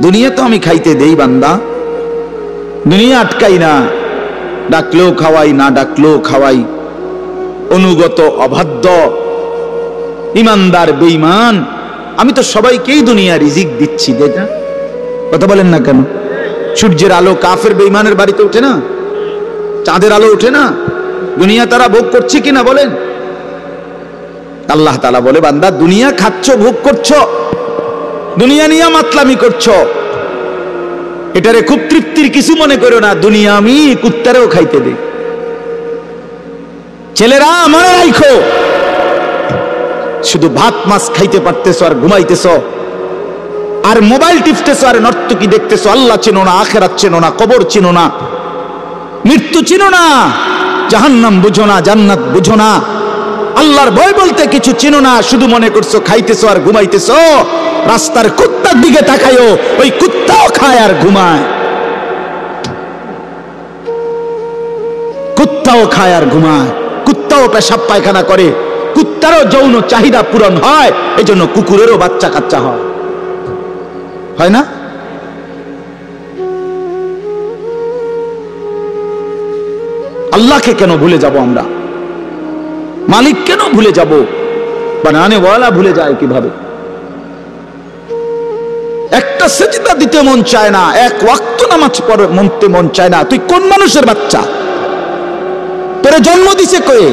দুনিয়া তো আমি খাইতে দেই বান্দা, দুনিয়া আটকাই না, ডাকলেও খাওয়াই, না ডাকলেও খাওয়াই। অনুগত, অবাধ্য, ইমানদার, বেঈমান, আমি তো সবাইকেই দুনিয়া রিজিক দিচ্ছি। এটা কথা বলেন না কেন? সূর্যের আলো কাফের বেঈমানের বাড়িতে ওঠে না? চাঁদের আলো ওঠে না? দুনিয়া তারা ভোগ করছে কিনা বলেন? আল্লাহ তাআলা বলে, বান্দা দুনিয়া খাচ্ছ, ভোগ করছো, দুনিয়া নিয়ে মাতলামি করছো, এটারে খুব তৃপ্তির কিছু মনে করো না। দুনিয়া আমি কুত্তারেও খাইতে দেই। ছেলেরা মনে রাখো, শুধু ভাত মাছ খাইতে পারতেছো আর ঘুমাইতেছো, আর মোবাইল টিপতেছো, আর নর্তকী দেখতেছো। আল্লাহ চিনো না, আখিরাত চিনো না, কবর চিনো না, মৃত্যু চিনো না, জাহান্নাম বুঝো না, জান্নাত বুঝো না, আল্লাহর ভয় বলতে কিছু চিনো না। শুধু মনে করছো খাইতেছো আর ঘুমাইতেছো। রাস্তার কুত্তার দিকে তাকায়ও, ওই কুত্তাও খায় আর ঘুমায়, কুত্তাও খায় আর ঘুমায়, কুত্তাও পেশাব পায়খানা করে, কুত্তারও যৌন চাহিদা পূরণ হয়, এজন্য কুকুরেরও বাচ্চা কাচ্চা হয়, হয় না? আল্লাহকে কেন ভুলে যাব আমরা? মালিক কেন ভুলে যাব? বানানে ওয়ালা ভুলে যায় কিভাবে? একটা সেজদা দিতে মন চায় না, এক ওয়াক্ত নামাজ পড়তে মন চায় না। তুই কোন মানুষের বাচ্চা? তোরে জন্ম দিছে কয়ে?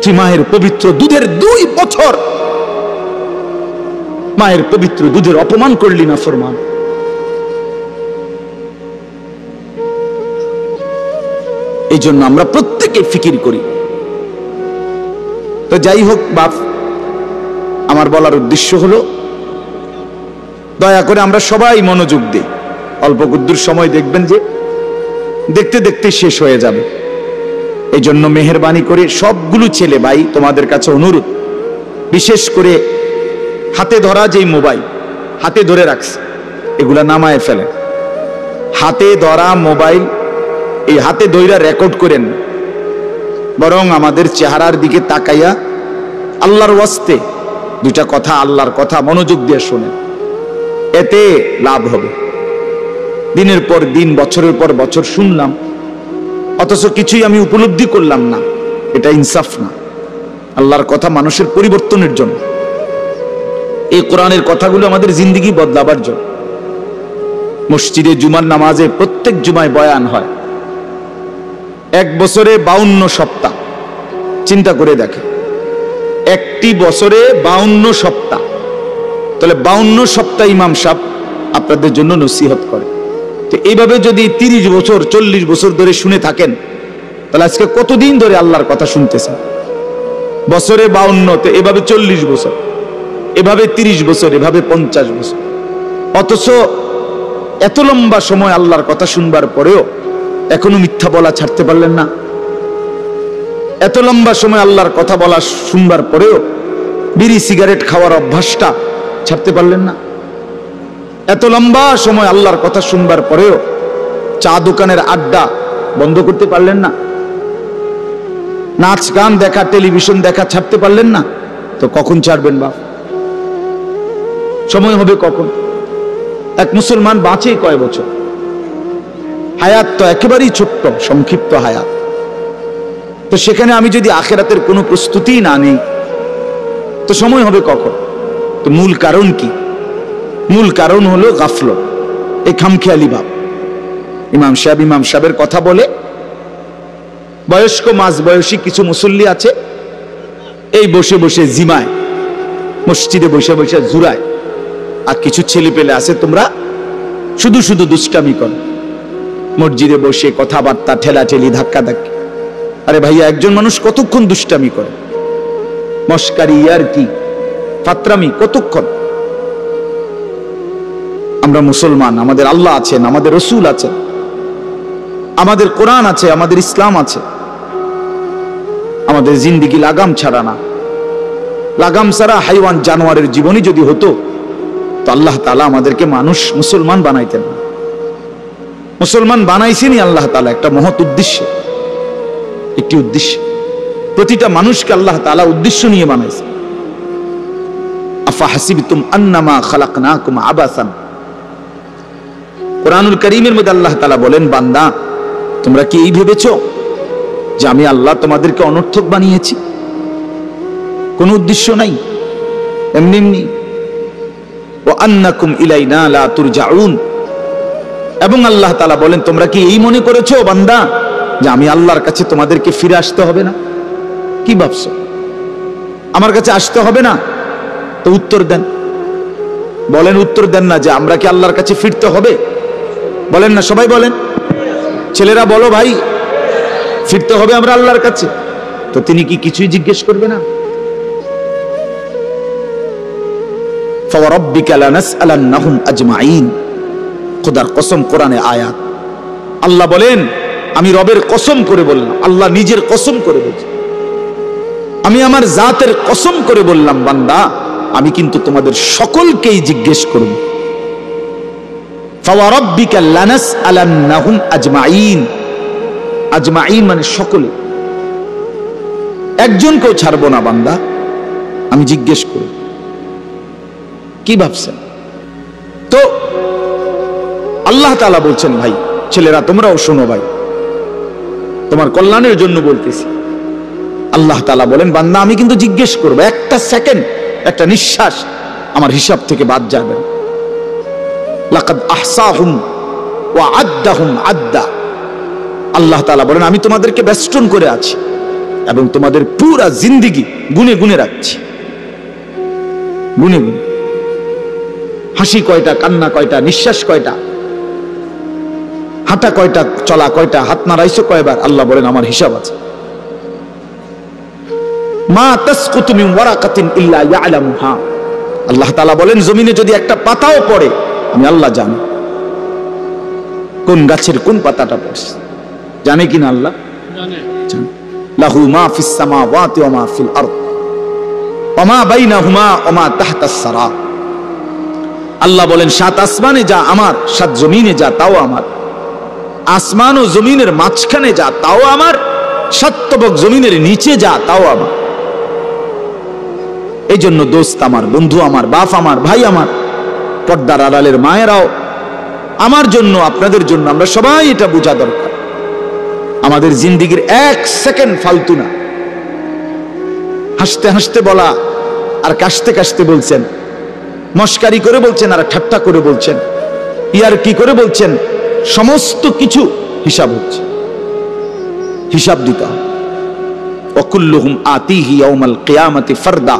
তুই মায়ের পবিত্র দুধের 2 বছর মায়ের পবিত্র দুধের অপমান করলি না ফরমান। এই জন্য আমরা প্রত্যেকে ফিকির করি। তো যাই হোক বাপ, আমার বলার উদ্দেশ্য হলো, দয়া করে আমরা সবাই মনোযোগ দিই। অল্প কুদ্দুর সময় দেখবেন যে দেখতে দেখতে শেষ হয়ে যাবে। এই জন্য মেহেরবানি করে সবগুলো ছেলে ভাই, তোমাদের কাছে অনুরোধ, বিশেষ করে হাতে ধরা যেই মোবাইল হাতে ধরে রাখছে, এগুলা নামায় ফেলেন। হাতে ধরা মোবাইল এই হাতে ধইরা রেকর্ড করেন, বরং আমাদের চেহারার দিকে তাকাইয়া আল্লাহর ওয়াস্তে 2টা কথা, আল্লাহর কথা মনোযোগ দিয়ে শোনেন, এতে লাভ হবে। দিনের পর দিন, বছরের পর বছর শুনলাম, অথচ কিছুই আমি উপলব্ধি করলাম না। এটা ইনসাফ না। আল্লাহর কথা মানুষের পরিবর্তনের জন্য, এই কোরআনের কথাগুলো আমাদের জিন্দেগি বদলাবার জন্য। মসজিদে জুমার নামাজে প্রত্যেক জুমায় বয়ান হয়। 1 বছরে 52 সপ্তাহ, চিন্তা করে দেখে, একটি বছরে 52 সপ্তাহ। তাহলে 52 সপ্তাহ ইমাম সাহেব আপনাদের জন্য নসিহত করে। তো এইভাবে যদি 30 বছর 40 বছর ধরে শুনে থাকেন, তাহলে আজকে কতদিন ধরে আল্লাহর কথা শুনতেছেন? বছরে 52, তো এভাবে 40 বছর, এভাবে 30 বছর, এভাবে 50 বছর। অথচ এত লম্বা সময় আল্লাহর কথা শুনবার পরেও এখনো মিথ্যা বলা ছাড়তে পারলেন না। এত লম্বা সময় আল্লাহর কথা বলা শুনবার পরেও বিড়ি সিগারেট খাওয়ার অভ্যাসটা ছাড়তে পারলেন না। এত লম্বা সময় আল্লাহর কথা শুনবার পরেও চা দোকানের আড্ডা বন্ধ করতে পারলেন না। নাচ গান দেখা, টেলিভিশন দেখা ছাড়তে পারলেন না। তো কখন ছাড়বেন বাপ? সময় হবে কখন? এক মুসলমান বাঁচে কয় বছর? হায়াত তো একেবারেই ছোট্ট, সংক্ষিপ্ত হায়াত। তো সেখানে আমি যদি আখিরাতের কোনো প্রস্তুতি না নেই, তো সময় হবে কখন? তো মূল কারণ কি? মূল কারণ হলো গাফলত, এই খামখেয়ালি ভাব। ইমাম সাহেবের কথা বলে, বয়স্ক মাঝ বয়সী কিছু মুসল্লি আছে, এই বসে বসে জিমায়, মসজিদে বসে বসে জুরায়। আর কিছু ছেলে পেলে আছে, তোমরা শুধু শুধু দুষ্টামি করো, মসজিদে বসে কথাবার্তা, ঠেলাঠেলি, ধাক্কা ধাক্কি। আরে ভাইয়া, একজন মানুষ কতক্ষণ দুষ্টামি করে? মস্কারি, আর কি ফাত্রামি কতক্ষণ? আমরা মুসলমান, আমাদের আল্লাহ আছেন, আমাদের রসুল আছেন, আমাদের কোরআন আছে, আমাদের ইসলাম আছে। আমাদের জিন্দেগি লাগাম ছাড়া না। লাগাম ছাড়া হাইওয়ান জানোয়ারের জীবনই যদি হতো, তো আল্লাহ তাআলা আমাদেরকে মানুষ, মুসলমান বানাইতেন না। মুসলমান বানাইছেনই আল্লাহ তাআলা একটা মহৎ উদ্দেশ্যে, একটি উদ্দেশ্যে। প্রতিটা মানুষকে আল্লাহ তাআলা উদ্দেশ্য নিয়ে বানাইছে। আফাহাসিবতুম আন্নামা খালাকনাকুম আবাসান। কোরআনুল কারীমের মধ্যে আল্লাহ তাআলা বলেন, বান্দা তোমরা কি এই ভেবেছো যে আমি আল্লাহ তোমাদেরকে অনর্থক বানিয়েছি? কোনো উদ্দেশ্য নাই, এমনি এমনি। ওয়া আন্নাকুম ইলাইনা লা তুরজাউন। এবং আল্লাহ তাআলা বলেন, তোমরা কি এই মনে করেছো বান্দা যে আমি আল্লাহর কাছে তোমাদেরকে ফিরে আসতে হবে না? কি ভাবছো আমার কাছে আসতে হবে না? তো উত্তর দেন, বলেন, উত্তর দেন না যে আমরা কি আল্লাহর কাছে ফিরতে হবে? বলেন না, সবাই বলেন, ছেলেরা বলো ভাই, ফিরতে হবে আমরা আল্লাহর কাছে। তো তিনি কি কিছুই জিজ্ঞেস করবে না? ফাওয়ারাব্বিকা লানাসআলান্নাহুম আজমাইন। খোদার কসম, কোরআনে আয়াত। আল্লাহ বলেন, আমি রবের কসম করে বললাম, আল্লাহ নিজের কসম করে বলছেন, আমি আমার জাতের কসম করে বললাম, বান্দা আমি কিন্তু তোমাদের সকলকেই জিজ্ঞেস করব। ফাওয়ারাব্বিকা লানাসআলান্নাহুম আজমাইন। আজমাইন মানে সকলে, একজনকেও ছাড়বো না বান্দা, আমি জিজ্ঞেস করব। কি ভাবছেন? তো আল্লাহ তাআলা বলছেন, ভাই ছেলেরা তোমরাও শোনো, ভাই তোমার কল্যাণের জন্য বলতেছি। আল্লাহ তাআলা বলেন, বান্দা আমি কিন্তু জিজ্ঞেস করব, একটা সেকেন্ড, একটা নিঃশ্বাস আমার হিসাব থেকে বাদ যাবে না। লাকাদ আহসাহুম ওয়া আদ্দাহুম আদ্দা। আল্লাহ তাআলা বলেন, আমি তোমাদেরকে বেষ্টন করে আছি এবং তোমাদের পুরা জিন্দেগি গুনে গুনে রাখছি, গুনে গুনে। হাসি কয়টা, কান্না কয়টা, নিঃশ্বাস কয়টা, হাঁটা কয়টা, চলা কয়টা, হাত নাড়াইছো কয়বার, আল্লাহ বলেন আমার হিসাব আছে। মা তাসকুতু মিন ওয়ারাকাতিন ইল্লা ইয়ালামুহা। আল্লাহ তাআলা বলেন, জমিনে যদি একটা পাতাও পড়ে আমি আল্লাহ জানি, কোন গাছের কোন পাতাটা পড়ছে, জানে কিনা আল্লাহ জানে। লাহু মা ফিস সামাওয়াতি ওয়া মা ফিল আরদ ওয়া মা বাইনাহুমা ওয়া মা তাহতাস সারা। আল্লাহ বলেন, সাত আসমানে যা আমার, সাত জমিনে যা তাও আমার, আসমান ও জমিনের মাঝখানে যা তাও আমার, সাত তবক জমিনের নিচে যা তাও আমার। এই জন্য দোস্ত আমার, বন্ধু আমার, বাপ আমার, ভাই আমার, পর্দার আড়ালের মায়েরাও, আমার জন্য, আপনাদের জন্য, আমরা সবাই এটা বোঝা দরকার। আমাদের জিন্দেগির এক সেকেন্ড ফালতু না। হাসতে হাসতে বলা আর কাশতে কাশতে বলছেন, মস্কারি করে বলছেন আর ঠাট্টা করে বলছেন, ইয়ার কি করে বলছেন, সমস্ত কিছু হিসাব হচ্ছে, হিসাব দিতে হবে। ওয়াকুল্লুহুম আতিহি ইয়াউমাল কিয়ামাতি ফারদা।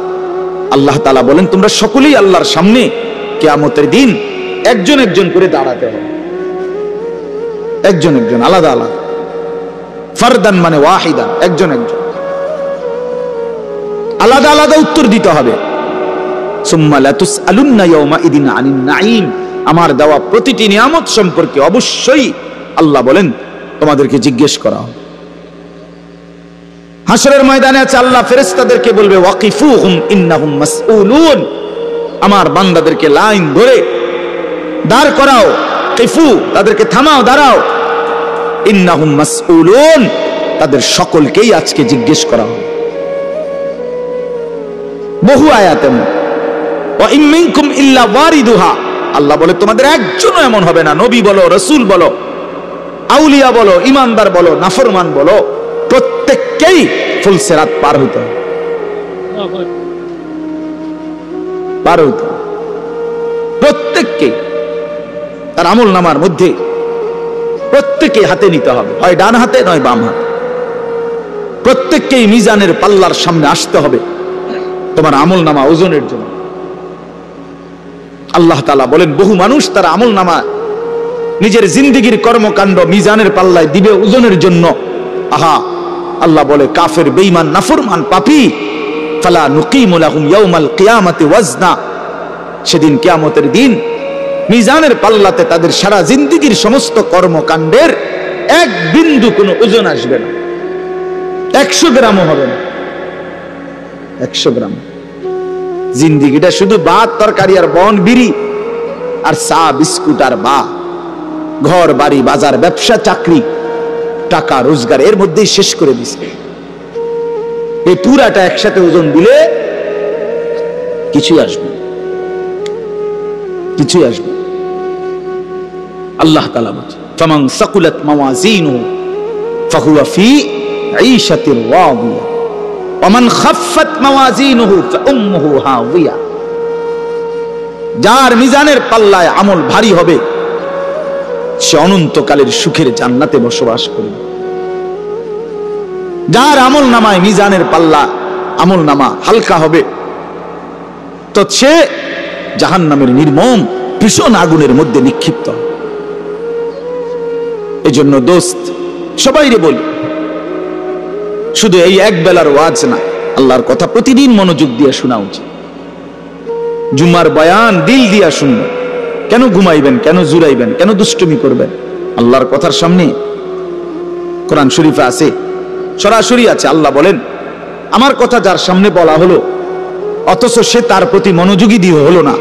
আল্লাহ তাআলা বলেন, তোমরা সকলেই আল্লাহর সামনে কিয়ামতের দিন একজন একজন করে দাঁড়াতে হবে, একজন একজন, আলাদা আলাদা। ফারদান মানে ওয়াহিদান, একজন একজন, আলাদা আলাদা উত্তর দিতে হবে। সুম্মা লাতুসআলুন্না ইয়াউমাইদিন আনিন নাঈম। আমার দেওয়া প্রতিটি নিয়ামত সম্পর্কে অবশ্যই আল্লাহ বলেন তোমাদেরকে জিজ্ঞেস করা হবে। হাসরের ময়দানে আছে, আল্লাহ ফেরেশতাদেরকে বলবে, ওয়াকিফুহুম ইন্নাহুম মাসউলুন। আমার বান্দাদেরকে লাইন ধরে দাঁড় করাও, কিফু তাদেরকে থামাও, দাঁড়াও। ইন্নাহুম মাসউলুন, তাদের সকলকেই আজকে জিজ্ঞেস করা হবে। বহু আয়াতে ওয়া ইম মিনকুম ইল্লা ওয়ারিদুহা। আল্লাহ বলে, তোমাদের একজনও এমন হবে না, নবী বলো, রাসূল বলো, আউলিয়া বলো, ইমানদার বলো, নাফরমান বলো, প্রত্যেককেই ফুলসিরাত পার হইতে হবে, পার হইতে হবে প্রত্যেককে। তার আমল নামার মধ্যে প্রত্যেককে হাতে নিতে হবে, হয় ডান হাতে নয় বাম হাতে। প্রত্যেককেই মিজানের পাল্লার সামনে আসতে হবে তোমার আমল নামা ওজনের জন্য। আল্লাহ তাআলা বলেন, বহু মানুষ তার আমল নামা নিজের জিন্দেগির কর্মকাণ্ড মিজানের পাল্লায় দিবে ওজনের জন্য। আহা, আল্লাহ বলে, কাফের, বেঈমান, নাফরমান, পাপী, ফালা নুকিমু লাহুম ইয়াউমাল কিয়ামাতি ওয়াজনা। সেদিন কিয়ামতের দিন মিজানের পাল্লাতে তাদের সারা জিন্দেগির সমস্ত কর্মকাণ্ডের এক বিন্দু কোনো ওজন আসবে না, 100 গ্রামও হবে না, 100 গ্রাম। জিন্দেগিটা শুধু ভাত তরকারি আর বন বিড়ি আর চা বিস্কুট আর বা ঘর বাড়ি বাজার ব্যবসা চাকরি টাকা রোজগার এর মধ্যেই শেষ করে দিছে। এই পুরাটা একসাথে ওজন দিলে কিছুই আসবে না। কিছুই আসবে। আল্লাহ তাআলা বলেন ফামান সাকুলাত মাওয়াজিনুহু ফাহুয়া ফি ঈশাতির রাদিয়া ওয়া মান খাফফাত মাওয়াজিনুহু ফাউম্মুহু হাওিয়া। যার মিজানের পাল্লায় আমল ভারী হবে সে অনন্তকালের সুখের জান্নাতে বসবাস করবে। যার আমল নামায় মিজানের পাল্লা আমল নামা হালকা হবে তো সে জাহান্নামের নির্মম ভীষণ আগুনের মধ্যে নিক্ষিপ্ত। এজন্য দোস্ত সবাইরে বলি, শুধু এই এক বেলার ওয়াজ না, আল্লাহর কথা প্রতিদিন মনোযোগ দিয়ে শোনা উচিত। জুমার বয়ান দিল দিয়া শুনবেন, কেন ঘুমাইবেন, কেন জুরাইবেন, কেন দুষ্টুমি করবেন? আল্লাহর কথার সামনে কোরআন শরীফে আছে, সরাসরি আছে। আল্লাহ বলেন আমার কথা যার সামনে বলা হলো অথচ সে তার প্রতি মনোযোগী দিয়ে হলো না,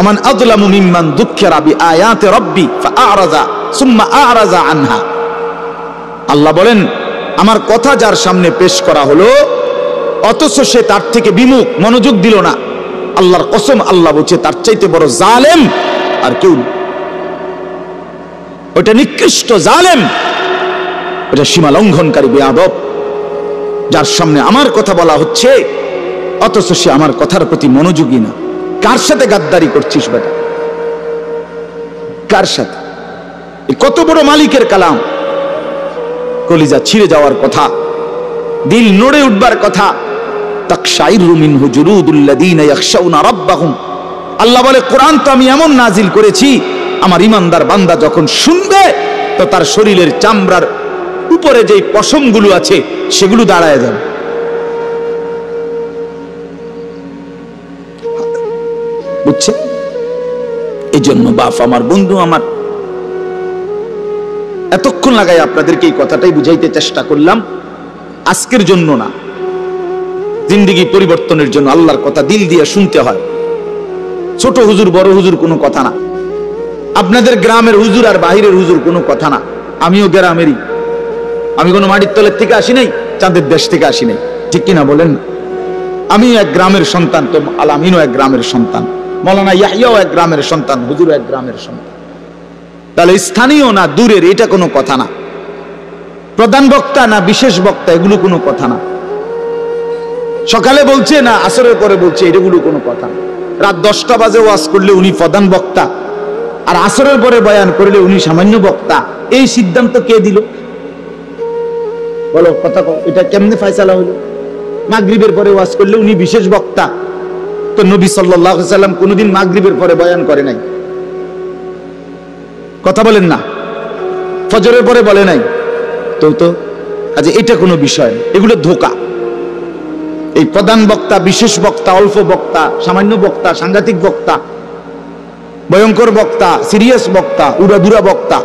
আমান আযলামু মিম্মান যুক্কিরা বিআয়াতি রাব্বি ফাআরাযা সুম্মা আ'রাযা আনহা। আল্লাহ বলেন আমার কথা যার সামনে পেশ করা হলো অথচ সে তার থেকে বিমুখ, মনোযোগ দিল না, আল্লাহর কসম আল্লাহ বলছে তার চাইতে বড় জালেম আর কেউ নেই। ওটা নিকৃষ্ট জালেম, ওটা সীমা লঙ্ঘনকারী বেয়াদব, যার সামনে আমার কথা বলা হচ্ছে অথচ সে আমার কথার প্রতি মনোযোগী না। কার সাথে গাদ্দারি করছিস বেটা? কার সাথে? কত বড় মালিকের কালাম, কলিজা ছিঁড়ে যাওয়ার কথা, দিল নড়ে উঠবার কথা। তাকশাইরু মিনহু জুলুদুল্লাযীনা ইয়াখশাউনা রাব্বাহুম। আল্লাহ বলে কোরআন তো আমি এমন নাজিল করেছি আমার ইমানদার বান্দা যখন শুনবে তো তার শরীরের চামড়ার উপরে যে পশমগুলো আছে সেগুলো দাঁড়ায় যাবে। বুঝছে? এই জন্য বাপ আমার, বন্ধু আমার, এতক্ষণ লাগাই আপনাদেরকে এই কথাটাই বুঝাইতে চেষ্টা করলাম। আজকের জন্য না, জিন্দেগি পরিবর্তনের জন্য আল্লাহর কথা দিল দিয়ে শুনতে হয়। ছোট হুজুর বড় হুজুর কোনো কথা না, আপনাদের গ্রামের হুজুর আর বাহিরের হুজুর কোনো কথা না। আমিও গ্রামেরই, আমি কোনো মাটির তলের থেকে আসি নাই, চাঁদের দেশ থেকে আসি নাই, ঠিক কিনা বলেন? আমি এক গ্রামের সন্তান, তো আলামিনও এক গ্রামের সন্তান, মৌলানা ইয়াহিয়াও এক গ্রামের সন্তান, হুজুরও এক গ্রামের সন্তান। তাহলে স্থানীয় না দূরের এটা কোনো কথা না, প্রধান বক্তা না বিশেষ বক্তা এগুলো কোনো কথা না, সকালে বলছে না আসরের পরে বলছে এগুলো কোনো কথা না। রাত 10টা বাজে ওয়াজ করলে উনি প্রধান বক্তা আর আসরের পরে বয়ান করলে উনি সামান্য বক্তা, এই সিদ্ধান্ত কে দিল? বলো কথা কও, এটা কেমনে ফয়সালা হলো? মাগরিবের পরে ওয়াজ করলে উনি বিশেষ বক্তা, তো নবী সাল্লাল্লাহু আলাইহি ওয়াসাল্লাম কোনদিন মাগরিবের পরে বয়ান করে নাই, কথা বলেন না, ফজরের পরে বলে নাই, তো আচ্ছা এটা কোনো বিষয় না, এগুলো ধোঁকা। এই প্রধান বক্তা, বিশেষ বক্তা, অল্প বক্তা, সামান্য বক্তা, সাংঘাতিক বক্তা, ভয়ঙ্কর বক্তা, সিরিয়াস বক্তা, উড়াধুরা বক্তা,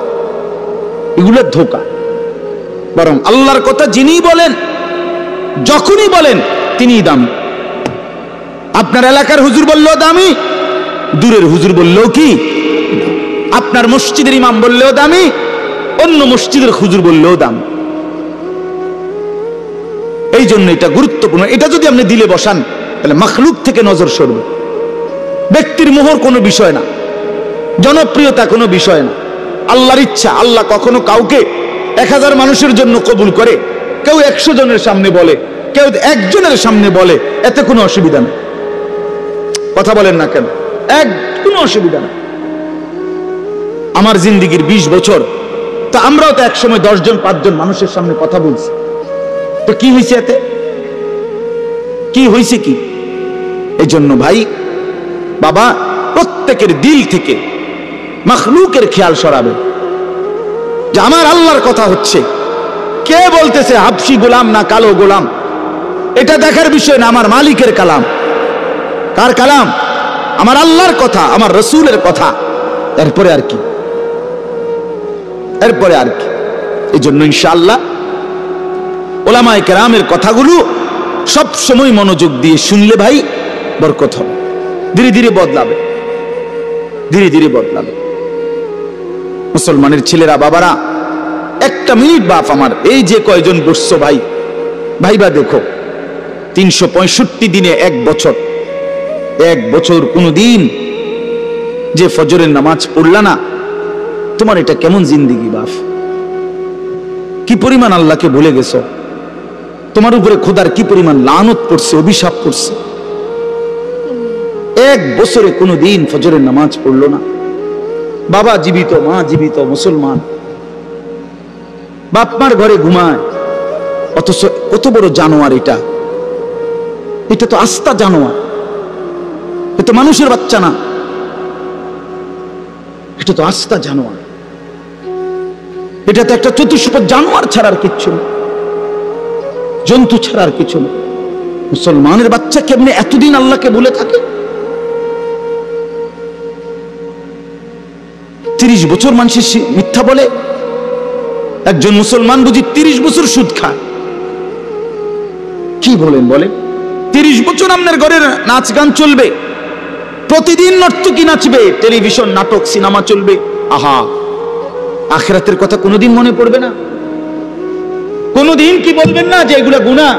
এগুলো ধোঁকা। বরং আল্লাহর কথা যিনি বলেন, যখনই বলেন তিনিই দামি। আপনার এলাকার হুজুর বললেও দামি, দূরের হুজুর বললেও কি, আপনার মসজিদের ইমাম বললেও দামি, অন্য মসজিদের হুজুর বললেও দামি। এই জন্য এটা গুরুত্বপূর্ণ। এটা যদি আপনি দিলে বসান তাহলে মাখলুক থেকে নজর সরবে। ব্যক্তির মোহর কোনো বিষয় না, জনপ্রিয়তা কোনো বিষয় না, আল্লাহর ইচ্ছা। আল্লাহ কখনো কাউকে 1000 মানুষের জন্য কবুল করে, কেউ 100 জনের সামনে বলে, কেউ 1 জনের সামনে বলে, এতে কোনো অসুবিধা নেই। কথা বলেন না কেন? কোনো অসুবিধা নেই। আমার জিন্দেগির 20 বছর, তো আমরাও তো একসময় 10 জন 5 জন মানুষের সামনে কথা বলছি, তো কি হয়েছে এতে? কি হয়েছে কি? এই জন্য ভাই বাবা প্রত্যেকের দিল থেকে মাখলুকের খেয়াল সরাবে যে আমার আল্লাহর কথা হচ্ছে, কে বলতেছে হাবশি গোলাম না কালো গোলাম, এটা দেখার বিষয় না, আমার মালিকের কালাম। কার কালাম? আমার আল্লাহর কথা, আমার রসুলের কথা। এরপরে আর কি? এরপরে আর কি? এই জন্য ইনশাআল্লাহ ওলামায়ে কেরামের কথাগুলো সব সময় মনোযোগ দিয়ে শুনলে ভাই বরকত হবে। ধীরে ধীরে বদলাবে, ধীরে ধীরে বদলাবে। মুসলমানের ছেলেরা, বাবারা, একটা মিনিট বাপ আমার, এই যে কয়জন বসছো ভাই, ভাইবা দেখো 365 দিনে 1 বছর, 1 বছর কোনদিন যে ফজরের নামাজ পড়লা না, তোমার এটা কেমন জিন্দিগি বাপ? কি পরিমাণ আল্লাহকে ভুলে গেছো? তোমার উপরে খোদার কি পরিমাণ লানত পড়ছে, অভিশাপ পড়ছে। 1 বছরে কোনোদিন ফজরের নামাজ পড়লো না। বাবা জীবিত, মা জীবিত, মুসলমান, বাপ মার ঘরে ঘুমায়, অথচ কত বড় জানোয়ার এটা! এটা তো আস্তা জানোয়ার, এটা তো মানুষের বাচ্চা না, এটা তো আস্তা জানোয়ার। এটা তো একটা চতুষ্পদ জানোয়ার ছাড়ার কিচ্ছু না, জন্তু ছাড়ার কিছু না। মুসলমানের বাচ্চা কেমনে এতদিন আল্লাহকে ভুলে থাকে? 30 বছর মানুষ মিথ্যা বলে, একজন মুসলমান বুঝি 30 বছর সুদ খায়। কি বলেন বলে? 30 বছর আপনার ঘরের নাচ গান চলবে, প্রতিদিন নর্তকী নাচবে, টেলিভিশন নাটক সিনেমা চলবে। আহা, আখিরাতের কথা কোনোদিন মনে পড়বে না? কোনোদিন কি বলবেন না যে এগুলা গুনাহ?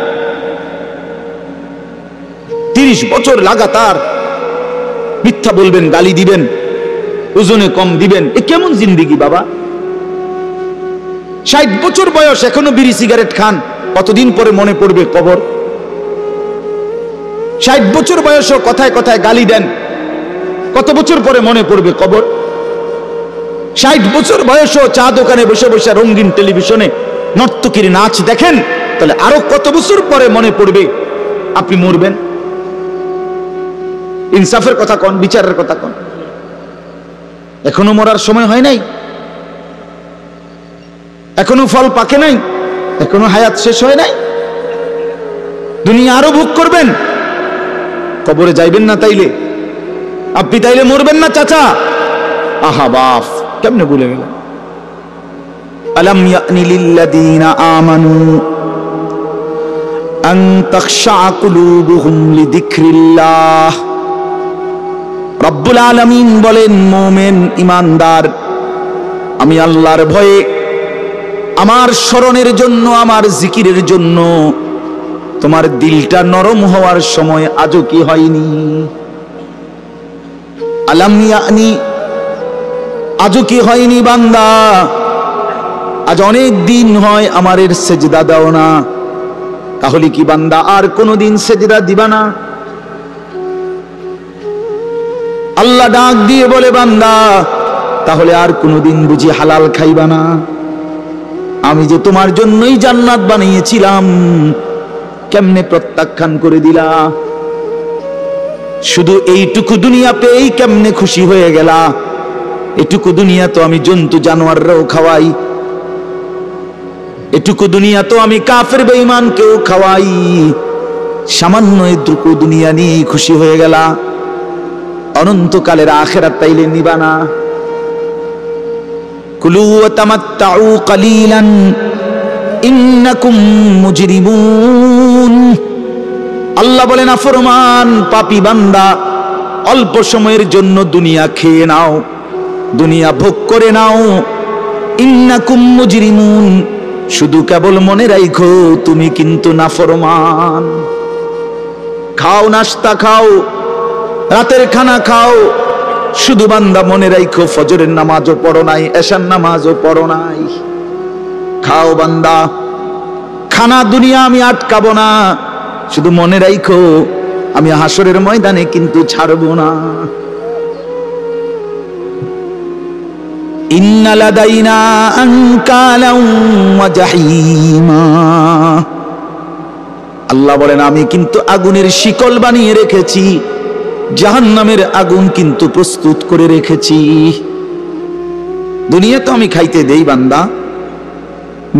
30 বছর লাগাতার মিথ্যা বলবেন, গালি দিবেন, ওজনে কম দিবেন, এ কেমন জিন্দিগি বাবা? 60 বছর বয়স এখনো বিড়ি সিগারেট খান, কতদিন পরে মনে পড়বে কবর? 60 বছর বয়সও কথায় কথায় গালি দেন, কত বছর পরে মনে পড়বে কবর? 60 বছর বয়সও চা দোকানে বসে বসে রঙিন টেলিভিশনে নর্তকীর নাচ দেখেন, তাহলে আরো কত বছর পরে মনে পড়বে আপনি মরবেন? ইনসাফের কথা কোন, বিচারের কথা কোন? এখনো মরার সময় হয় নাই, এখনো ফল পাকে নাই, এখনো হায়াত শেষ হয় নাই। দুনিয়া আরো ভোগ করবেন, কবরে যাইবেন না তাইলে? আপনি তাইলে মরবেন না চাচা? আহা বাপ, কেমনে ভুলে গেলেন? আলাম ইয়ানি লিল্লাযীনা আমানু আন তাখশা কুলুবুহুম লিযিকরিল্লাহ। রব্বুল আলামিন বলেন, মুমিন ঈমানদার, আমি আল্লাহর ভয়ে, আমার স্মরণের জন্য, আমার জিকিরের জন্য তোমার দিলটা নরম হওয়ার সময় আজও কি হয়নি? আলাম ইয়ানি, আজও কি হয়নি বান্দা? আজ অনেক দিন হয় আমার এর সেজদা দাও না, তাহলে কি বান্দা আর কোনদিন সেজদা দিবা না? আল্লাহ ডাক দিয়ে বলে, বান্দা তাহলে আর কোনদিন বুঝি হালাল খাইবা না? আমি যে তোমার জন্যই জান্নাত বানিয়েছিলাম, কেমনে প্রত্যাখ্যান করে দিলা? শুধু এইটুকু দুনিয়া পেয়েই কেমনে খুশি হয়ে গেলা? এটুকু দুনিয়া তো আমি জন্তু জানোয়াররাও খাওয়াই, এটুকু দুনিয়া তো আমি কাফের বেঈমানকেও খাওয়াই, সামান্য এটুকু দুনিয়া নিয়েই খুশি হয়ে গেলা? অনন্তকালের আখিরাত তাইলে নিবা না? কুলু ওয়া তামাত্তাউ কালিলান ইন্নাকুম মুজরিমুন। আল্লাহ বলেন, নাফরমান পাপী বান্দা, অল্প সময়ের জন্য দুনিয়া খেয়ে নাও, দুনিয়া ভোগ করে নাও। ইন্নাকুম মুজরিমুন, শুধু কেবল মনে রাখো তুমি কিন্তু নাফরমান। খাও, নাস্তা খাও, রাতের খানা খাও, শুধু বান্দা মনে রাখো ফজরের নামাজও পড়ো নাই, এশার নামাজও পড়ো নাই। খাও বান্দা, খানা দুনিয়া আমি আটকাবো না, শুধু মনে রাখো আমি হাসরের ময়দানে কিন্তু ছাড়বো না। ইন্না লাদাইনা আনকালাও ওয়া জাহিমা। আল্লাহ বলেন, আমি কিন্তু আগুনের শিকল বানিয়ে রেখেছি, জাহান্নামের আগুন কিন্তু প্রস্তুত করে রেখেছি। দুনিয়া তো আমি খাইতে দেই বান্দা,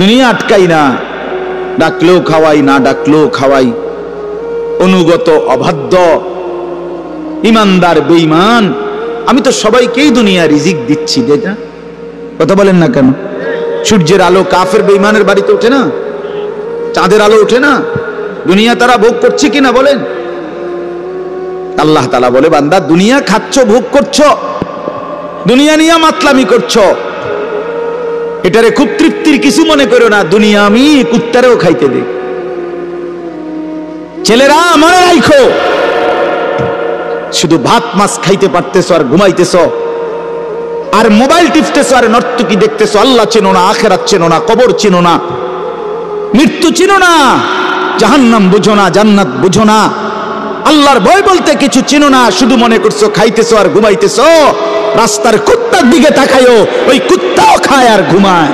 দুনিয়া আটকাই না, ডাকলেও খাওয়াই, না ডাকলেও খাওয়াই। অনুগত, অবাধ্য, ইমানদার, বেঈমান, আমি তো সবাইকেই দুনিয়া রিজিক দিচ্ছি। যেটা কথা বলেন না কেন? সূর্যের আলো কাফের বেঈমানের বাড়িতে ওঠে না? চাঁদের আলো ওঠে না? দুনিয়া তারা ভোগ করছে কিনা বলেন? আল্লাহ তাআলা বলে, বান্দা দুনিয়া খাচ্ছ, ভোগ করছো, দুনিয়া নিয়ে মাতলামি করছো, এটারে খুব তৃপ্তির কিছু মনে করো না। দুনিয়া আমি কুত্তারেও খাইতে দেই। ছেলেরা মনে রাখো, শুধু ভাত মাছ খাইতে পারতেছ আর ঘুমাইতেছ, আর মোবাইল টিপতেছো আর নর্তকী দেখতেছো। আল্লাহ চেনো না, আখিরাত চেনো না, কবর চেনো না, মৃত্যু চিনো না, জাহান্নাম বুঝো না, জান্নাত বুঝো না, আল্লাহর ভয় বলতে কিছু চিনো না। শুধু মনে করছো খাইতেছো আর ঘুমাইতেছো। রাস্তার কুত্তার দিকে তাকায়ও, ওই কুত্তাও খায় আর ঘুমায়,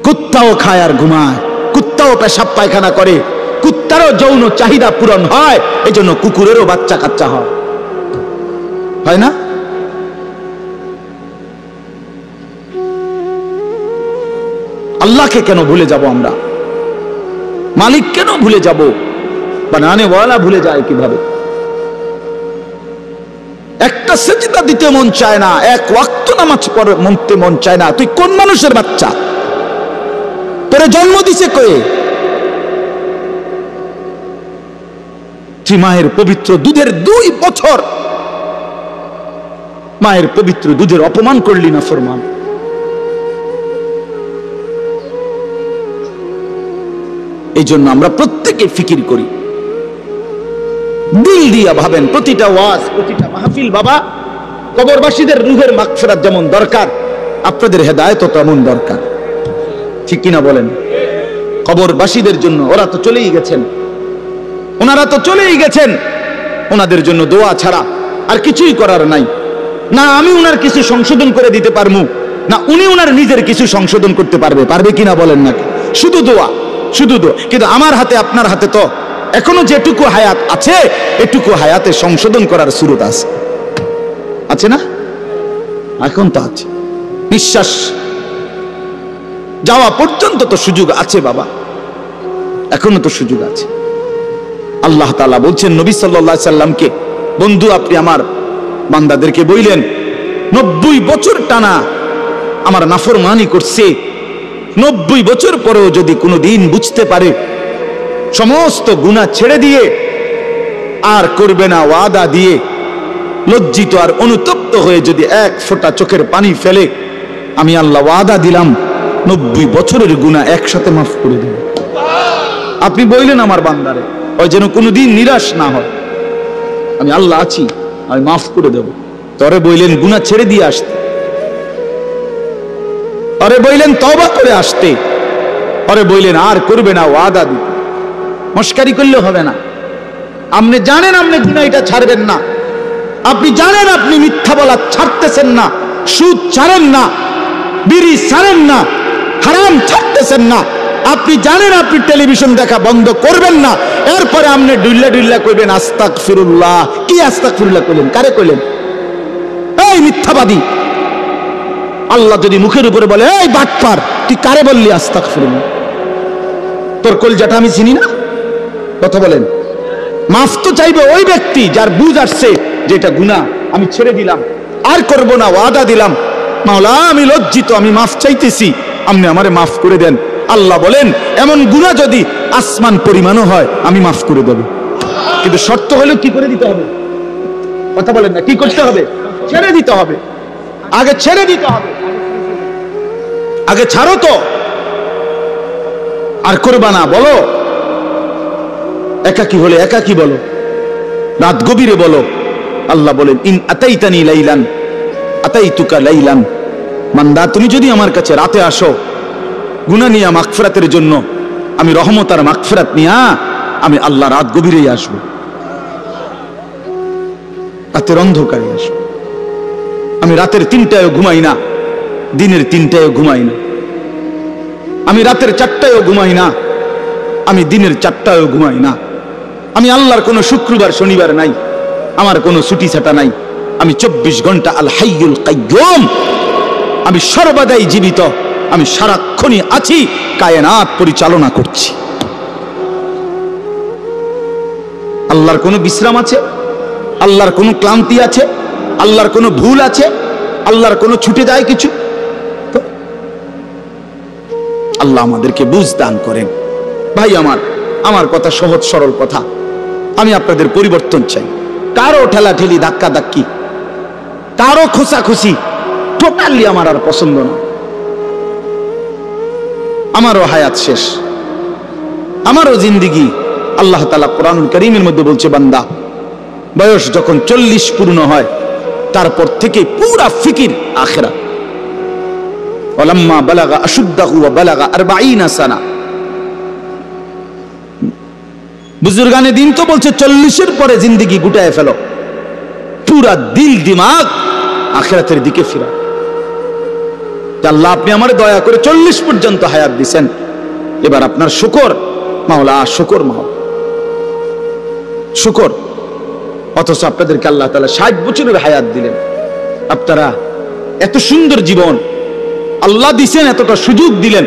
কুত্তাও খায় আর ঘুমায়, কুত্তাও পেশাব পায়খানা করে, কুত্তারও যৌন চাহিদা পূরণ হয়, এই জন্য কুকুরেরও বাচ্চা কাচ্চা হয় না? আল্লাহকে কেন ভুলে যাব আমরা? মালিক কেন ভুলে যাব? বানানে ওয়ালা ভুলে যায় কিভাবে? একটা সেজদা দিতে মন চায় না, এক ওয়াক্ত নামাজ পড়তে মন চায় না। তুই কোন মানুষের বাচ্চা? তোরে জন্ম দিছে কয়ে? তুই মায়ের পবিত্র দুধের 2 বছর মায়ের পবিত্র দুধের অপমান করলি না ফরমান। এই জন্য আমরা প্রত্যেকে ফিকির করি, দিল দিয়া ভাবেন। প্রতিটা ওয়াজ, প্রতিটা মাহফিল বাবা, কবরবাসীদের রূহের মাগফিরাত যেমন দরকার, আপনাদের হেদায়েতও তেমন দরকার। ঠিক কিনা বলেন? কবরবাসীদের জন্য, ওরা তো চলেই গেছেন, ওনারা তো চলেই গেছেন, ওনাদের জন্য দোয়া ছাড়া আর কিছুই করার নাই। না আমি উনার কিছু সংশোধন করে দিতে পারবো, না উনি উনার নিজের কিছু সংশোধন করতে পারবে কিনা বলেন নাকি? শুধু দোয়া, শুধু দোয়া। কিন্তু আমার হাতে আপনার হাতে তো এখনো যেটুকু হায়াত আছে, এটুকু হায়াতে সংশোধন করার সুরত আছে না? এখন তো আছে, নিঃশ্বাস যাওয়া পর্যন্ত তো সুযোগ আছে বাবা, এখনো তো সুযোগ আছে। আল্লাহ তাআলা বলছেন নবী সাল্লাল্লাহু আলাইহি সাল্লামকে, বন্ধু আপনি আমার বান্দাদেরকে বললেন 90 বছর টানা আমার নাফরমানি করছে, 90 বছর পরেও যদি কোনো দিন বুঝতে পারে, সমস্ত গুনাহ ছেড়ে দিয়ে আর করবে না ওয়াদা দিয়ে, লজ্জিত আর অনুতপ্ত হয়ে যদি এক ফোঁটা চোখের পানি ফেলে, আমি আল্লাহ ওয়াদা দিলাম 90 বছরের গুনাহ একসাথে মাফ করে দেব। আপনি বললেন আমার বান্দারে, ওই যেন কোনোদিন নিরাশ না হয়, আমি আল্লাহ আছি, আমি মাফ করে দেব। তরে বললেন গুনাহ ছেড়ে দিয়ে আসতে, আরে বললেন তওবা করে আসতে, আরে বললেন আর করবে না ওয়াদা দিতে। মস্কারি করলে হবে না। আপনি জানেন আপনি গুনাহ এটা ছাড়বেন না, আপনি জানেন আপনি মিথ্যা বলা ছাড়তেছেন না, সুদ ছাড়েন না, বিড়ি ছাড়েন না, হারাম ছাড়তেছেন না, আপনি জানেন আপনি টেলিভিশন দেখা বন্ধ করবেন না, এরপরে আপনি ডুল্লা ডুল্লা কইবেন আস্তাগফিরুল্লাহ। কি আস্তাগফিরুল্লাহ কইলেন? কারে কইলেন? এই মিথ্যাবাদী। আল্লাহ যদি মুখের উপরে বলে এই বাটপার, তুই কারে বললি আস্তাগফিরুল্লাহ? তোর কলজাটা আমি চিনি না? কথা বলেন। মাফ তো চাইবে ওই ব্যক্তি যার বুঝ আসছে যে এটা গুনাহ, আমি ছেড়ে দিলাম, আর করব না, ওয়াদা দিলাম। মাওলা আমি লজ্জিত, আমি মাফ চাইতেছি, আপনি আমারে মাফ করে দেন। আল্লাহ বলেন এমন গুনাহ যদি আসমান পরিমাণও হয় আমি মাফ করে দেব, কিন্তু শর্ত হলো কি করে দিতে হবে? কথা বলেন না, কি করতে হবে? ছেড়ে দিতে হবে, আগে ছেড়ে দিতে হবে, আগে ছাড়ো তো, আর করবা না। বলো একাকী হলে একাকী বলো, রাত গভীরে বলো। আল্লাহ বলেন ইন আতাইতানি লাইলান আতাইতুকা লাইলান, বান্দা তুমি যদি আমার কাছে রাতে আসো গুনাহ নিয়া মাগফিরাতের জন্য, আমি রহমত আর মাগফিরাত নিয়া আমি আল্লাহ রাত গভীরেই আসবো, রাতের অন্ধকারে আসবো। আমি রাতের 3টায়ও ঘুমাই না, দিনের 3টায়ও ঘুমাই না, আমি রাতের 4টায়ও ঘুমাই না, আমি দিনের 4টায়ও ঘুমাই না। আমি আল্লাহর কোনো শুক্রবার শনিবার নাই, আমার কোনো ছুটি ছাটা নাই। আমি 24 ঘন্টা আল হাইয়ুল কাইয়ুম, আমি সর্বদাই জীবিত, আমি সারাক্ষণই আছি, কায়নাত পরিচালনা করছি। আল্লাহর কোনো বিশ্রাম আছে? আল্লাহর কোনো ক্লান্তি আছে? আল্লাহর কোনো ভুল আছে? আল্লাহর কোনো ছুটে যায় কিছু? আল্লাহ আমাদেরকে বুঝ দান করেন। ভাই আমার কথা সহজ সরল কথা, আমি আপনাদের পরিবর্তন চাই। কারো ঠেলা ঠেলি, ধাক্কা ধাক্কি, কারো খোঁচাখুচি টোটালি আমার আর পছন্দ না। আমারও হায়াত শেষ, আমারও জিন্দিগি। আল্লাহ তাআলা কোরআনুল কারীমের মধ্যে বলছে, বান্দা বয়স যখন 40 পূর্ণ হয় তারপর থেকে পুরা ফিকির আখিরাত। ওয়ালাম্মা বালাগা আশুদ্দাহু ওয়া বালাগা 40 সানা। বুজুর্গানে দিন তো বলছে 40-এর পরে জিন্দেগি গুটায় ফেলো, পুরা দিল দিমাগ আখিরাতের দিকে ফিরা। আল্লাহ আপনি আমার দয়া করে 40 পর্যন্ত হায়াত দিবেন, এবার আপনার শুকর মাওলা, শুকর মাওলা, শুকর। অথচ আপনাদেরকে আল্লাহ তাআলা 60 বছরের হায়াত দিলেন, আপনারা এত সুন্দর জীবন আল্লাহ দিছেন, এতটা সুযোগ দিলেন,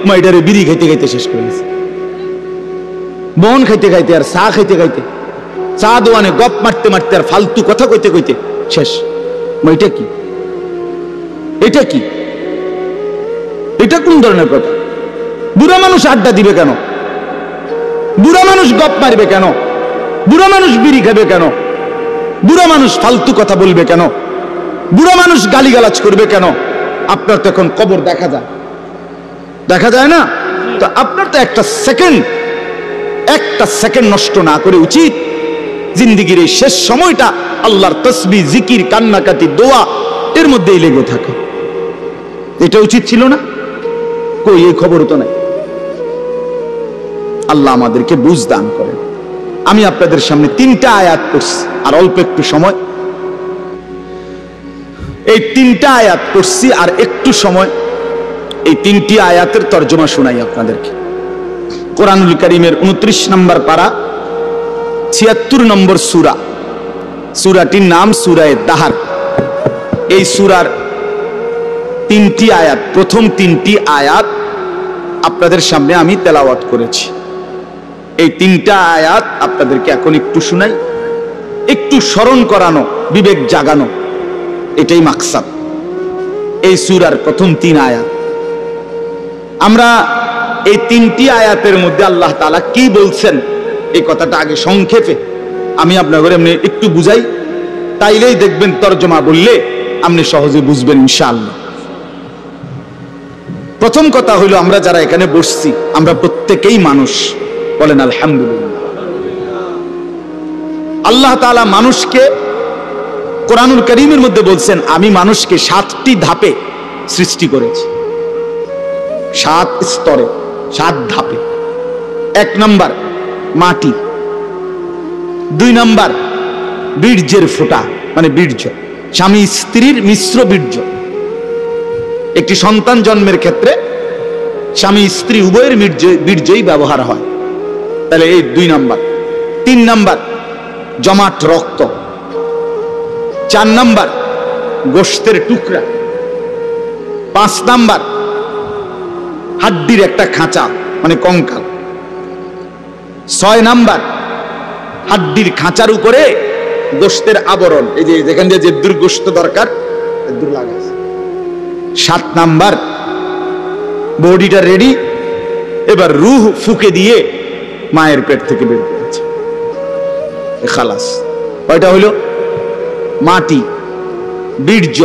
মাইডারে বিড়ি খাইতে খাইতে শেষ করে দিয়েছে, বন খাইতে খাইতে আর চা খাইতে খাইতে, চা দোয়ানে গপ মারতে মারতে আর ফালতু কথা কইতে কইতে শেষ। এটা কি? এটা কি? এটা কোন ধরনের কথা? বুড়া মানুষ আড্ডা দিবে কেন? বুড়া মানুষ গপ মারবে কেন? বুড়া মানুষ বিড়ি খাবে কেন? বুড়া মানুষ ফালতু কথা বলবে কেন? বুড়া মানুষ গালিগালাজ করবে কেন? আপনার তো এখন কবর দেখা যায়, দেখা যায় না? তো আপনার তো একটা সেকেন্ড নষ্ট না করে উচিত জিন্দেগির এই শেষ সময়টা আল্লাহর তসবিহ, জিকির, কান্নাকাটি, দোয়া এর মধ্যেই লেগে থাকে। এটা উচিত ছিল না? কই, এই খবর তো নাই। আল্লাহ আমাদেরকে বুঝ দান করেন। আমি আপনাদের সামনে 3টা আয়াত পড়ছি, আর অল্প একটু সময়, এই 3টা আয়াত পড়ছি আর একটু সময়, এই 3টি আয়াতের তর্জমা শোনাই আপনাদেরকে। কোরআনুল কারীমের 29 নম্বর পারা, 76 নম্বর সূরা। সূরাটির নাম সূরায়ে দাহার। এই সূরার 3টি আয়াত, প্রথম 3টি আয়াত আপনাদের সামনে আমি তেলাওয়াত করেছি। এই 3টা আয়াত আপনাদেরকে এখন একটু শোনাই, একটু স্মরণ করানো, বিবেক জাগানো, এটাই মাকসাদ এই সূরার প্রথম 3 আয়াত। আমরা এই 3টি আয়াতের মধ্যে আল্লাহ তাআলা কি বলছেন এই কথাটা আগে সংক্ষেপে আমি আপনাদের এমনি একটু বুঝাই, তাইলেই দেখবেন তরজমা বললে আপনি সহজে বুঝবেন ইনশাআল্লাহ। প্রথম কথা হলো, আমরা যারা এখানে বসছি আমরা প্রত্যেকেই মানুষ, বলেন আলহামদুলিল্লাহ। আল্লাহ তাআলা মানুষকে কোরআনুল কারীমের মধ্যে বলছেন, আমি মানুষকে 7টি ধাপে সৃষ্টি করেছি, 7 স্তরে, 7 ধাপে। 1 নাম্বার মাটি, 2 নাম্বার বীর্যের ফোঁটা, মানে বীর্য, স্বামী স্ত্রীর মিশ্র বীর্য। একটি সন্তান জন্মের ক্ষেত্রে স্বামী স্ত্রী উভয়ের বীর্যই ব্যবহার হয়, তাহলে এই 2 নাম্বার। 3 নাম্বার জমাট রক্ত। 4 নাম্বার গোশতের টুকরা। 5 নাম্বার হাড্ডির একটা খাঁচা, মানে কঙ্কাল। 6 নাম্বার হাড্ডির খাঁচার উপরে গোশতের আবরণ, এই যে যেখান দিয়ে যে দুর্গোশত দরকার দূর লাগাইছে। 7 নাম্বার বডিটা রেডি, এবার রূহ ফুকে দিয়ে মায়ের পেট থেকে বের করেছে, খালাস। কয়টা হইল? মাটি, বীর্য,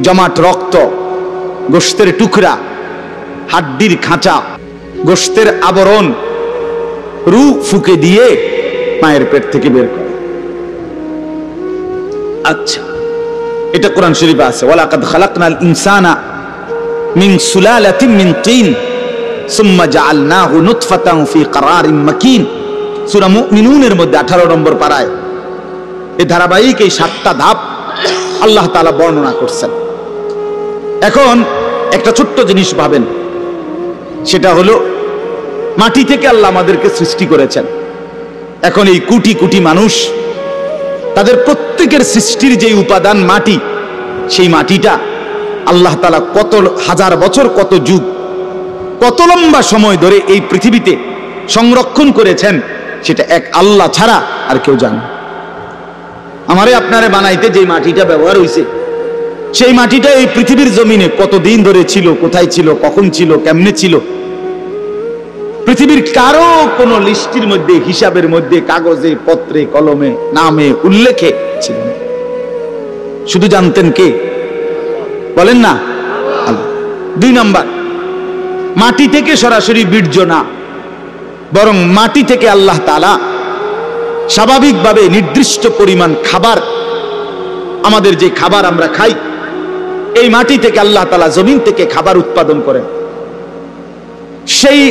জমাট রক্ত, গোশতের টুকরা, হাড্ডির খাঁচা, গোশতের আবরণ, রূহ ফুকে দিয়ে মায়ের পেট থেকে বের করে। আচ্ছা, এটা কোরআন শরীফে আছে, ওয়ালাকাদ খালাকনাল ইনসানা মিন সুলালাতিন মিন তিন সুম্মা জাআলনাহু নুতফাতান ফি ক্বারারিন মাকিন। সূরা মুমিনুনের মধ্যে 18 নম্বর পারায় এই ধারাবাহিক এই 7টা ধাপ আল্লাহ তাআলা বর্ণনা করছেন। এখন একটা ছোট্ট জিনিস ভাবেন, সেটা হলো মাটি থেকে আল্লাহ আমাদেরকে সৃষ্টি করেছেন। এখন এই কোটি কোটি মানুষ, তাদের প্রত্যেকের সৃষ্টির যে উপাদান মাটি, সেই মাটিটা আল্লাহ তাআলা কত হাজার বছর, কত যুগ, কত লম্বা সময় ধরে এই পৃথিবীতে সংরক্ষণ করেছেন, সেটা এক আল্লাহ ছাড়া আর কেউ জানে। আমারে আপনারে বানাইতে যে মাটিটা ব্যবহার হয়েছে, সেই মাটিটা এই পৃথিবীর জমিনে কতদিন ধরে ছিল, কোথায় ছিল, কখন ছিল, কেমনে ছিল, পৃথিবীর কারো কোনো লিস্টির মধ্যে, হিসাবের মধ্যে, কাগজে, পত্রে, কলমে, নামে, উল্লেখে ছিল না। শুধু জানতেন কে? বলেন না, আল্লাহ। 2 নাম্বার, মাটি থেকে সরাসরি বীর্য না, বরং মাটি থেকে আল্লাহ তাআলা স্বাভাবিকভাবে নির্দিষ্ট পরিমাণ খাবার, আমাদের যে খাবার আমরা খাই, এই মাটি থেকে আল্লাহ তাআলা জমিন থেকে খাবার উৎপাদন করেন। সেই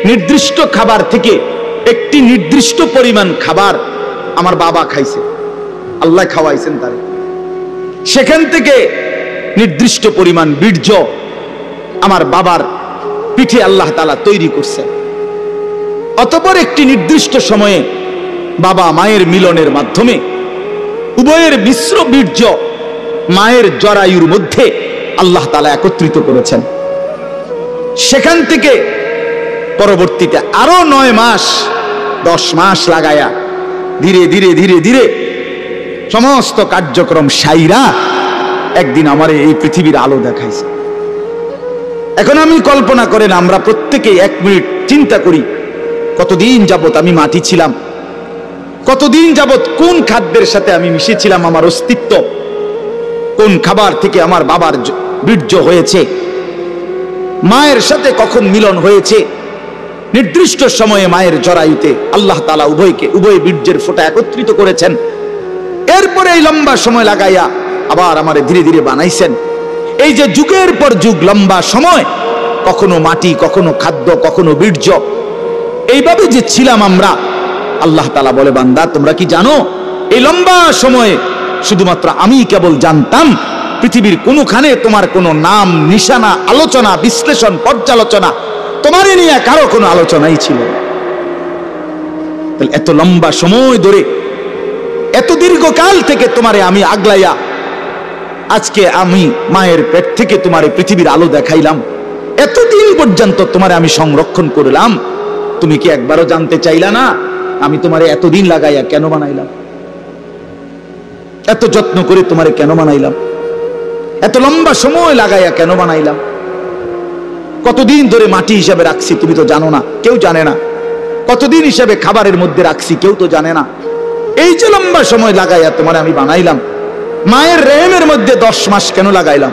নির্দিষ্ট খাবার থেকে একটি নির্দিষ্ট পরিমাণ খাবার আমার বাবা খাইছে, আল্লাহ খাওয়াইছেন তার। সেখান থেকে নির্দিষ্ট পরিমাণ বীর্য আমার বাবার পিঠে আল্লাহ তাআলা তৈরি করছেন। অতঃপর একটি নির্দিষ্ট সময়ে বাবা মায়ের মিলনের মাধ্যমে উভয়ের মিশ্র বীর্য মায়ের জরায়ুর মধ্যে আল্লাহ তাআলা একত্রিত করেছেন। সেখান থেকে পরবর্তীতে আরো 9 মাস 10 মাস লাগায়া ধীরে ধীরে ধীরে ধীরে সমস্ত কার্যক্রম সাইরা একদিন আমার এই পৃথিবীর আলো দেখাইছে। এখন আমি কল্পনা করেন, আমরা প্রত্যেকেই 1 মিনিট চিন্তা করি, কতদিন যাবত আমি মাটি ছিলাম, কতদিন যাবত কোন খাদ্যের সাথে আমি মিশেছিলাম, আমার অস্তিত্ব কোন খাবার থেকে আমার বাবার বীর্য হয়েছে, মায়ের সাথে কখন মিলন হয়েছে। নির্দিষ্ট সময়ে মায়ের জরায়ুতে আল্লাহ তাআলা উভয় বীর্যের ফোঁটা একত্রিত করেছেন। এরপরে এই লম্বা সময় লাগাইয়া আবার আমারে ধীরে ধীরে বানাইছেন। এই যে যুগের পর যুগ লম্বা সময়, কখনো মাটি, কখনো খাদ্য, কখনো বীর্য, এইভাবে যে ছিলাম আমরা, আল্লাহ তাআলা বলে, বান্দা তোমরা কি জানো এই লম্বা সময়ে শুধুমাত্র আমি কেবল জানতাম, পৃথিবীর কোনখানে তোমার কোনো নাম, নিশানা, আলোচনা, বিশ্লেষণ, পর্যালোচনা, তোমারই নিয়ে কারো কোনো আলোচনাই ছিল না। তাহলে এত লম্বা সময় ধরে, এত দীর্ঘকাল থেকে তোমারে আমি আগলাইয়া আজকে আমি মায়ের পেট থেকে তোমারে পৃথিবীর আলো দেখাইলাম, এতদিন পর্যন্ত তোমারে আমি সংরক্ষণ করলাম, তুমি কি একবারও জানতে চাইলা না আমি তোমারে এতদিন লাগাইয়া কেন বানাইলাম, এত যত্ন করে তোমারে কেন বানাইলাম, এত লম্বা সময় লাগাইয়া কেন বানাইলাম, কতদিন ধরে মাটি হিসাবে রাখছি তুমি তো জানো না, কেউ জানে না, কতদিন হিসাবে খাবারের মধ্যে রাখছি কেউ তো জানে না। এই যে লম্বা সময় লাগাইয়া তোমারে আমি বানাইলাম, মায়ের রেহেমের মধ্যে 10 মাস কেন লাগাইলাম?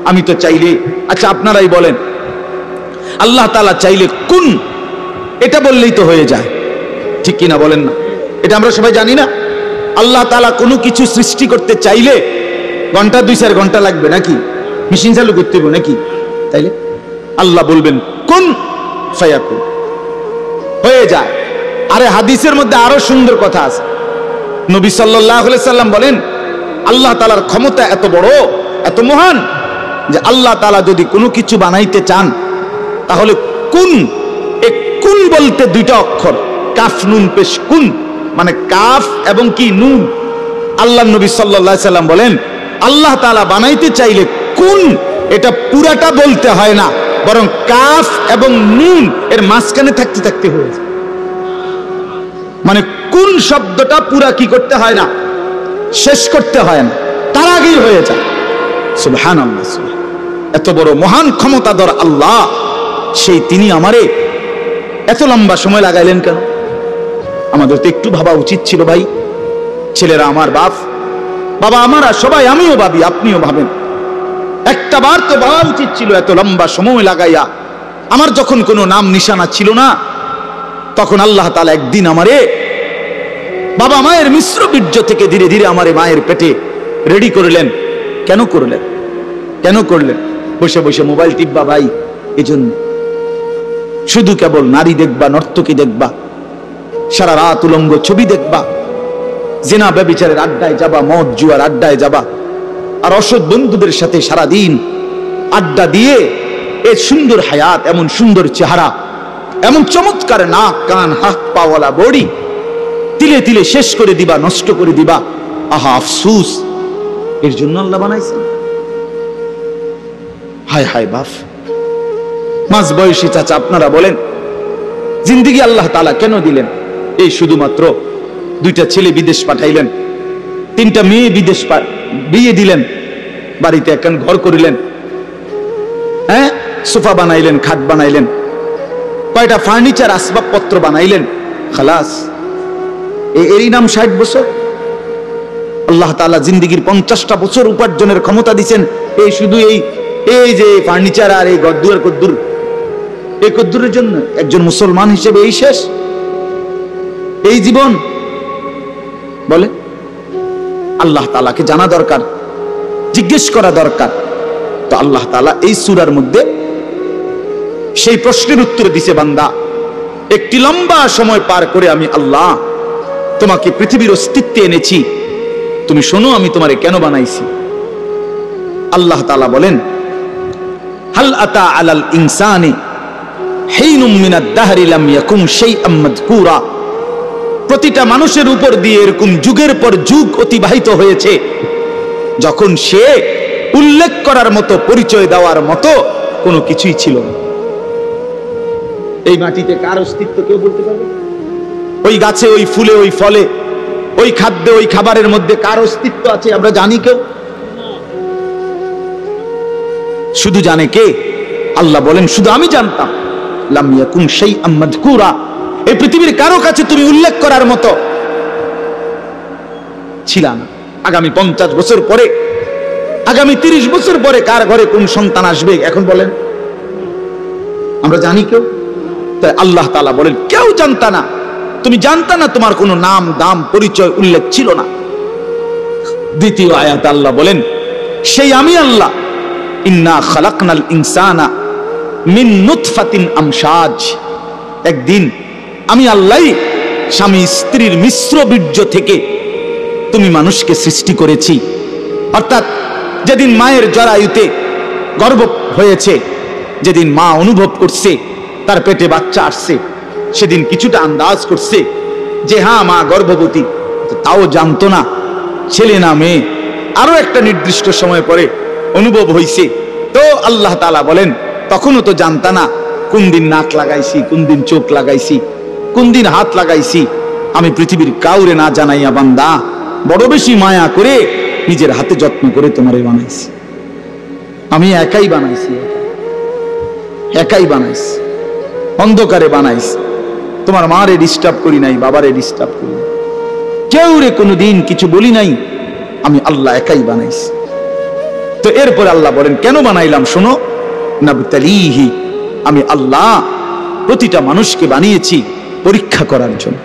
আমি তো চাইলে, আচ্ছা আপনারাই বলেন, আল্লাহ তাআলা চাইলে কোন, এটা বললেই তো হয়ে যায়, ঠিক কিনা বলেন না? এটা আমরা সবাই জানি না। আল্লাহ তাআলা কোনো কিছু সৃষ্টি করতে চাইলে ঘন্টা 2-4 ঘন্টা লাগবে নাকি? মেশিন চালু করতে হবে নাকি? তাইলে আল্লাহ বলবেন কুন ফায়াকুন, হয়ে যায়। আরে হাদিসের মধ্যে আরো সুন্দর কথা আছে। নবী সাল্লাল্লাহু আলাইহি সাল্লাম বলেন, আল্লাহ তাআলার ক্ষমতা এত বড়, এত মহান, যে আল্লাহ তাআলা যদি কোনো কিছু বানাইতে চান তাহলে কুন, এই কুন বলতে 2টা অক্ষর, কাফ নুন পেশ, কুন মানে কাফ এবং কি নুন। আল্লাহ নবী সাল্লাল্লাহু আলাইহি সাল্লাম বলেন, আল্লাহ তাআলা বানাইতে চাইলে কুন, এটা পুরাটা বলতে হয় না, বরং কাফ এবং নুন এর মাঝখানে থাকতে থাকতে হয়ে যায়। মানে কোন শব্দটা পুরা কি করতে হয় না, শেষ করতে হয় না, তার আগেই হয়ে যায়। সুবহানাল্লাহ, এত বড় মহান ক্ষমতাধর আল্লাহ, সেই তিনি আমারে এত লম্বা সময় লাগাইলেন কেন? আমাদের তো একটু ভাবা উচিত ছিল ভাই। ছেলেরা আমার বাবা আমারা সবাই, আমিও ভাবি, আপনিও ভাবেন, একটা বার তো ভাবা উচিত ছিল এত লম্বা সময় লাগাইয়া। আমার যখন কোনো নাম নিশানা ছিল না, তখন আল্লাহ তাআলা একদিন আমারে বাবা মায়ের মিশ্র বীর্য থেকে ধীরে ধীরে আমারে মায়ের পেটে রেডি করলেন। কেন করলেন? কেন করলেন? বসে বসে মোবাইল টিপবা ভাই? এজন্য শুধু কেবল নারী দেখবা, নর্তকী দেখবা, সারা রাত উলঙ্গ ছবি দেখবা, জিনা ব্যভিচারের আড্ডায় যাবা, মদ জুয়ার আড্ডায় যাবা, আর অসৎ বন্ধুদের সাথে সারাদিন আড্ডা দিয়ে এই সুন্দর হায়াত, এমন সুন্দর চেহারা, এমন চমৎকার নাক কান হাত পাওয়ালা বডি তিলে তিলে শেষ করে দিবা, নষ্ট করে দিবা। আহা আফসুস, এর জন্য আল্লাহ বানাইছেন? হায় হায় বাপ, মাঝ বয়সী চাচা আপনারা বলেন, জিন্দেগি আল্লাহ তাআলা কেন দিলেন? এই শুধুমাত্র 2টা ছেলে বিদেশ পাঠাইলেন, 3টা মেয়ে বিদেশ বিয়ে দিলেন, বাড়িতে একখান ঘর করিলেন, হ্যাঁ সোফা বানাইলেন, খাট বানাইলেন, কয়টা ফার্নিচার আসবাবপত্র বানাইলেন, খালাস। এরই নাম 60 বছর? আল্লাহ তাআলা জিন্দেগির 50টা বছর উপার্জনের ক্ষমতা দিচ্ছেন এই শুধু এই যে ফার্নিচার আর এই গদ্দুর কদ্দুর, এই কদ্দুরের জন্য? একজন মুসলমান হিসেবে এই শেষ? এই জীবন বলে আল্লাহ তাআলাকে জানা দরকার, জিজ্ঞেস করা দরকার। তো আল্লাহ তাআলা এই সূরার মধ্যে সেই প্রশ্নের উত্তর দিছে, বান্দা একটি লম্বা সময় পার করে আমি আল্লাহ তোমাকে পৃথিবীর অস্তিত্বে এনেছি, তুমি শোনো আমি তোমারে কেন বানাইছি। আল্লাহ তাআলা বলেন, হাল আতা আলাল ইনসানি হিনুম মিনাদ দাহরি লাম ইয়াকুন শাইআম মাযকুরা। প্রতিটা মানুষের উপর দিয়ে এরকম যুগের পর যুগ অতিবাহিত হয়েছে যখন সে উল্লেখ করার মতো, পরিচয় দেওয়ার মতো কোনো কিছুই ছিল না। এই মাটিতে কার অস্তিত্ব কেউ বলতে পারবে? ওই গাছে, ওই ফুলে, ওই ফলে, ওই খাদ্যে, ওই খাবারের মধ্যে কার অস্তিত্ব আছে আমরা জানি কেউ? শুধু জানে কে? আল্লাহ বলেন শুধু আমি জানতাম। লাম ইয়াকুন শাইআম মাযকুরা, এই পৃথিবীর কারো কাছে তুমি উল্লেখ করার মতো ছিল না। আগামী 50 বছর পরে, আগামী 30 বছর পরে কার ঘরে কোন সন্তান আসবে এখন বলেন আমরা জানি কেউ? তাই আল্লাহ তাআলা বলেন কেউ জানতা না, তুমি জানতা না, তোমার কোনো নাম দাম পরিচয় উল্লেখ ছিল না। দ্বিতীয় আয়াত আল্লাহ বলেন সেই আমি আল্লাহ, ইন্না খালাকনাল ইনসানা মিন নুতফাতিন আমশাজ। একদিন আমি আল্লাহ স্বামী স্ত্রীর মিশ্র বীর্য থেকে তুমি মানুষকে সৃষ্টি করেছি। অর্থাৎ যেদিন মায়ের জরায়ুতে গর্ভ হয়েছে, যেদিন মা অনুভব করছে তার পেটে বাচ্চা আসছে, সেদিন কিছুটা আন্দাজ করছে যে হ্যাঁ মা গর্ভবতী, তাও জানতো না ছেলে না মেয়ে। আরো একটা নির্দিষ্ট সময় পরে অনুভব হয়েছে। তো আল্লাহ তাআলা বলেন তখনও তো জানতা না কোন দিন নাক লাগাইছি, কোন দিন চোখ লাগাইছি, কোন দিন হাত লাগাইছি। আমি পৃথিবীর কাউরে না জানাইয়া বান্দা বড় বেশি মায়া করে নিজের হাতে যত্ন করে তোমারে বানাইছি। আমি একাই বানাইছি, একাই বানাইছি, অন্ধকারে বানাইছি। তোমার মারে ডিস্টার্ব করি নাই, বাবারে ডিস্টার্ব করি নাই, কেউ রে কোনোদিন কিছু বলি নাই, আমি আল্লাহ একাই বানাইছি। তো এরপর আল্লাহ বলেন কেন বানাইলাম শোনো, নাবতালিহি, আমি আল্লাহ প্রতিটা মানুষকে বানিয়েছি পরীক্ষা করার জন্য।